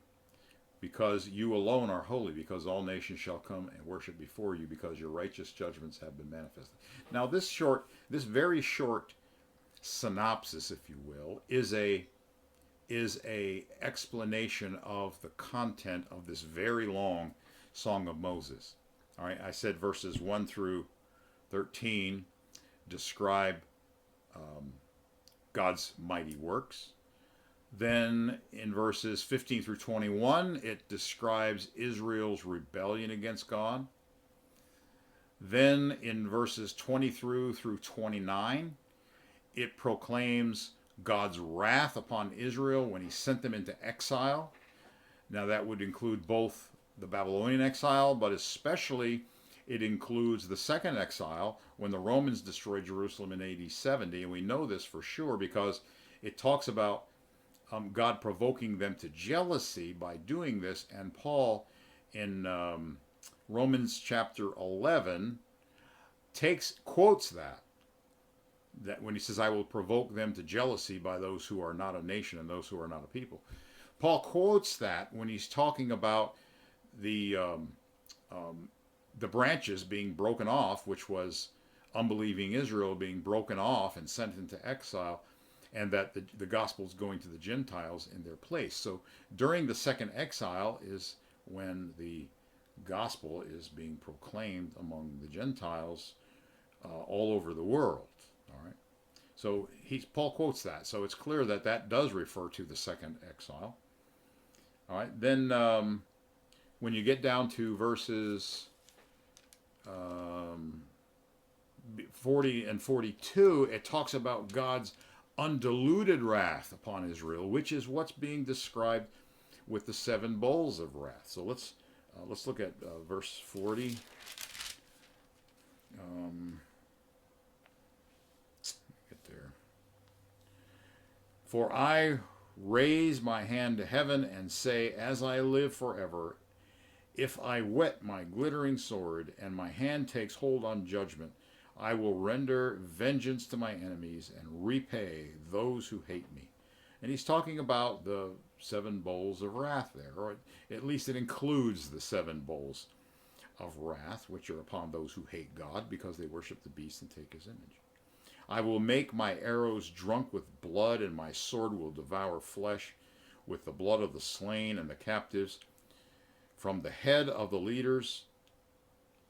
Speaker 1: Because you alone are holy, because all nations shall come and worship before you, because your righteous judgments have been manifested." Now, this very short synopsis, if you will, is a explanation of the content of this very long Song of Moses. All right, I said verses 1 through 13 describe God's mighty works. Then in verses 15 through 21, it describes Israel's rebellion against God. Then in verses 20 through 29, it proclaims God's wrath upon Israel when he sent them into exile. Now that would include both the Babylonian exile, but especially it includes the second exile when the Romans destroyed Jerusalem in AD 70. And we know this for sure because it talks about God provoking them to jealousy by doing this. And Paul in Romans chapter 11 quotes that when he says, "I will provoke them to jealousy by those who are not a nation and those who are not a people." Paul quotes that when he's talking about the branches being broken off, which was unbelieving Israel being broken off and sent into exile, and that the gospel is going to the Gentiles in their place. So during the second exile is when the gospel is being proclaimed among the Gentiles all over the world. All right. So Paul quotes that. So it's clear that that does refer to the second exile. All right. Then when you get down to verses 40 and 42, it talks about God's undiluted wrath upon Israel, which is what's being described with the 7 bowls of wrath. So let's look at verse 40. Get there. For I raise my hand to heaven and say, as I live forever, if I whet my glittering sword and my hand takes hold on judgment, I will render vengeance to my enemies and repay those who hate me. And he's talking about the 7 bowls of wrath there, or at least it includes the 7 bowls of wrath, which are upon those who hate God because they worship the beast and take his image. I will make my arrows drunk with blood, and my sword will devour flesh with the blood of the slain and the captives, from the head of the leaders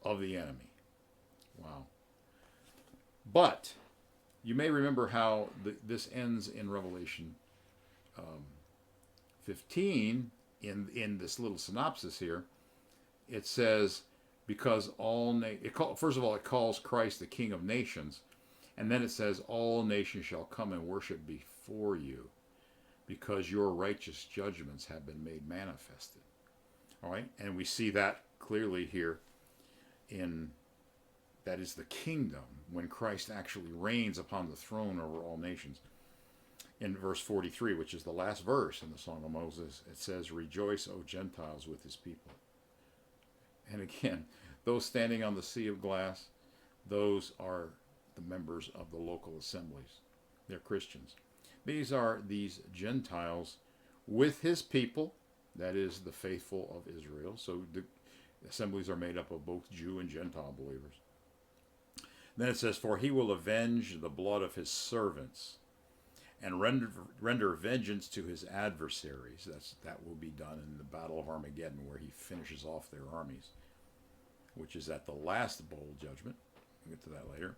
Speaker 1: of the enemy. Wow. But you may remember how this ends in Revelation 15, in this little synopsis here. It says, because first of all, it calls Christ the King of Nations, and then it says, all nations shall come and worship before you, because your righteous judgments have been made manifested. All right, and we see that clearly here that is the kingdom, when Christ actually reigns upon the throne over all nations. In verse 43, which is the last verse in the Song of Moses, it says, rejoice, O Gentiles, with his people. And again, those standing on the sea of glass, those are the members of the local assemblies. They're Christians. These are these Gentiles with his people, that is the faithful of Israel. So the assemblies are made up of both Jew and Gentile believers. Then it says, for he will avenge the blood of his servants and render vengeance to his adversaries. That will be done in the Battle of Armageddon, where he finishes off their armies, which is at the last bowl judgment. We'll get to that later.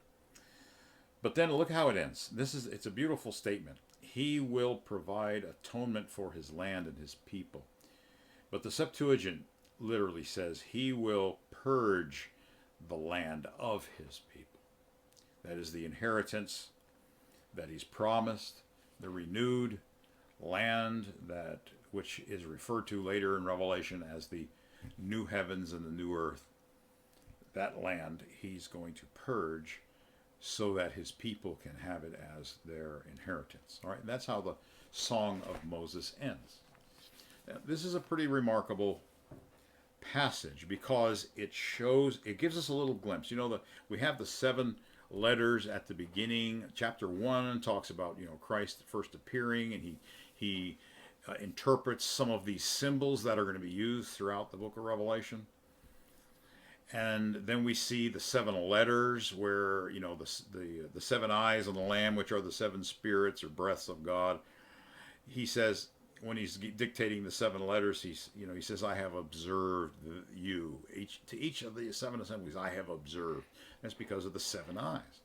Speaker 1: But then look how it ends. It's a beautiful statement. He will provide atonement for his land and his people. But the Septuagint literally says, he will purge the land of his people. That is the inheritance that he's promised, the renewed land which is referred to later in Revelation as the new heavens and the new earth. That land he's going to purge so that his people can have it as their inheritance. All right, and that's how the Song of Moses ends. Now, this is a pretty remarkable passage because it gives us a little glimpse. We have the 7 letters at the beginning. Chapter 1 talks about Christ first appearing, and he interprets some of these symbols that are going to be used throughout the book of Revelation. And then we see the 7 letters, where the 7 eyes on the Lamb, which are the 7 spirits or breaths of God. He says, when he's dictating the 7 letters, he says, I have observed you. To each of the 7 assemblies, I have observed. That's because of the 7 eyes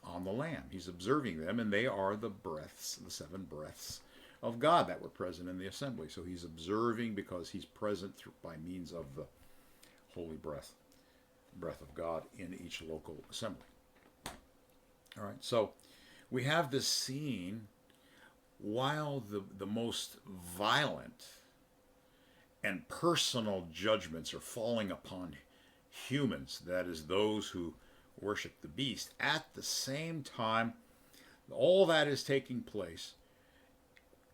Speaker 1: on the Lamb. He's observing them, and they are the 7 breaths of God that were present in the assembly. So he's observing because he's present by means of the holy breath of God in each local assembly. All right, so we have this scene while the most violent and personal judgments are falling upon humans, that is, those who worship the beast. At the same time, all that is taking place,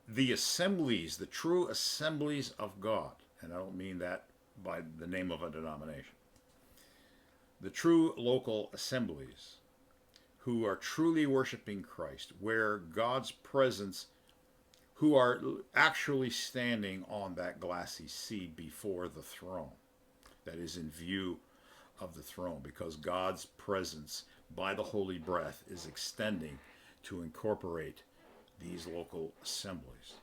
Speaker 1: the assemblies, the true assemblies of God, and I don't mean that by the name of a denomination, the true local assemblies who are truly worshiping Christ, where God's presence, who are actually standing on that glassy sea before the throne, that is in view of the throne, because God's presence by the holy breath is extending to incorporate these local assemblies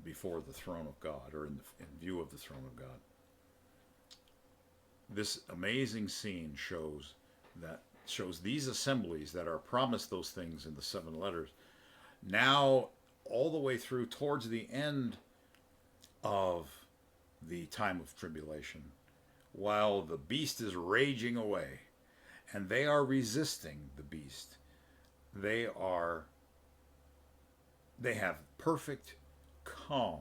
Speaker 1: before the throne of God, or in view of the throne of God. This amazing scene shows that shows these assemblies that are promised those things in the 7 letters. Now, all the way through towards the end of the time of tribulation, while the beast is raging away, and they are resisting the beast, they have perfect calm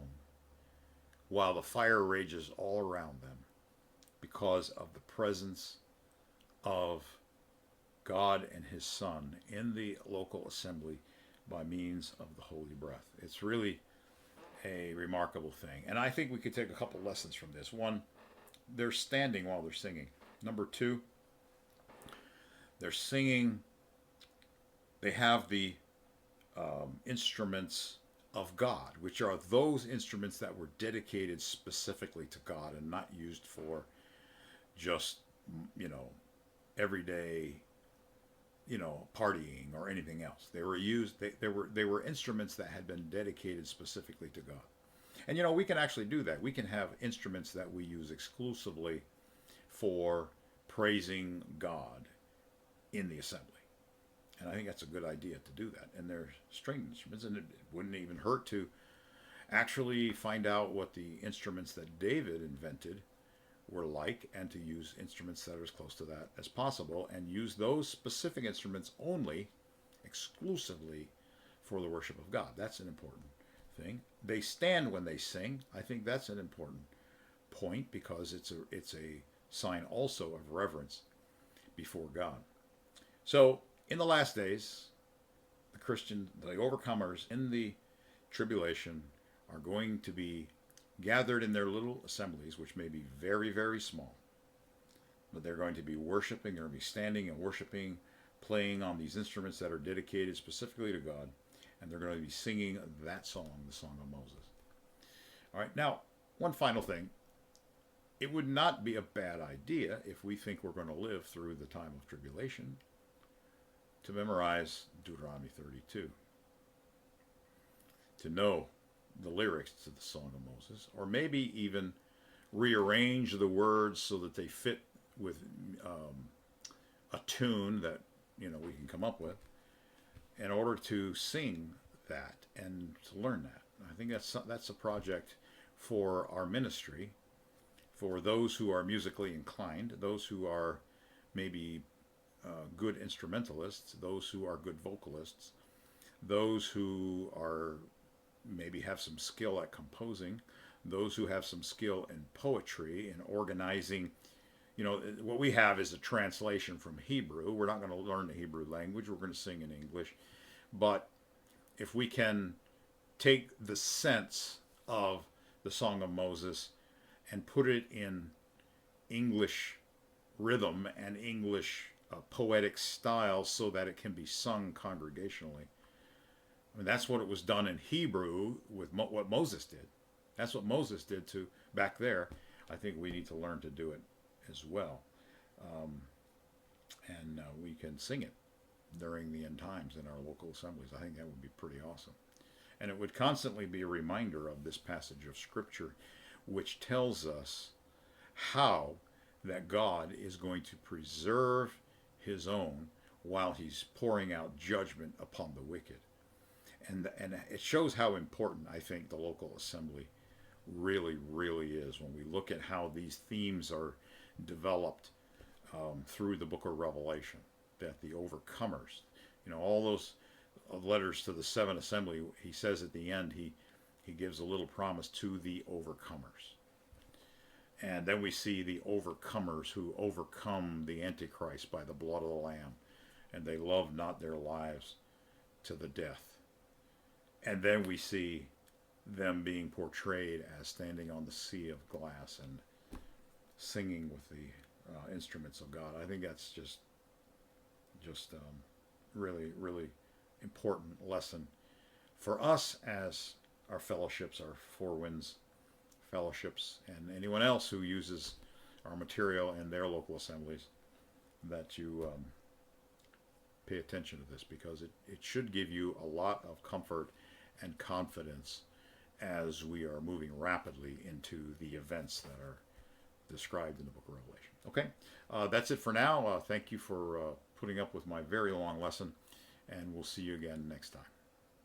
Speaker 1: while the fire rages all around them because of the presence of God and his Son in the local assembly by means of the holy breath. It's really a remarkable thing. And I think we could take a couple lessons from this. One, they're standing while they're singing. Number two, they're singing, they have the instruments of God, which are those instruments that were dedicated specifically to God and not used for just, everyday, partying or anything else. They were used, they were instruments that had been dedicated specifically to God. And we can actually do that. We can have instruments that we use exclusively for praising God in the assembly. And I think that's a good idea to do that. And they're string instruments, and it wouldn't even hurt to actually find out what the instruments that David invented were like, and to use instruments that are as close to that as possible, and use those specific instruments only, exclusively, for the worship of God. That's an important thing. They stand when they sing. I think that's an important point, because it's a sign also of reverence before God. So, in the last days, the overcomers in the tribulation are going to be gathered in their little assemblies, which may be very, very small. But they're going to be worshiping, they're going to be standing and worshiping, playing on these instruments that are dedicated specifically to God. And they're going to be singing that song, the Song of Moses. All right, now, one final thing. It would not be a bad idea, if we think we're going to live through the time of tribulation, to memorize Deuteronomy 32, to know the lyrics to the Song of Moses, or maybe even rearrange the words so that they fit with a tune that we can come up with, in order to sing that and to learn that. I think that's a project for our ministry, for those who are musically inclined, those who are maybe good instrumentalists, those who are good vocalists, those who are maybe have some skill at composing, those who have some skill in poetry and organizing. What we have is a translation from Hebrew. We're not going to learn the Hebrew language. We're going to sing in English. But if we can take the sense of the Song of Moses and put it in English rhythm and English poetic style so that it can be sung congregationally. I mean, that's what it was done in Hebrew with what Moses did. That's what Moses did back there. I think we need to learn to do it as well. And we can sing it during the end times in our local assemblies. I think that would be pretty awesome. And it would constantly be a reminder of this passage of Scripture, which tells us how that God is going to preserve his own while he's pouring out judgment upon the wicked. And it shows how important, I think, the local assembly really, really is when we look at how these themes are developed through the book of Revelation, that the overcomers, all those letters to the 7 assembly, he says at the end, he gives a little promise to the overcomers. And then we see the overcomers who overcome the Antichrist by the blood of the Lamb, and they love not their lives to the death. And then we see them being portrayed as standing on the sea of glass and singing with the instruments of God. I think that's just really, really important lesson for us as our fellowships, our Four Winds fellowships, and anyone else who uses our material in their local assemblies, that you pay attention to this, because it should give you a lot of comfort and confidence as we are moving rapidly into the events that are described in the book of Revelation. Okay, that's it for now. Thank you for putting up with my very long lesson, and we'll see you again next time.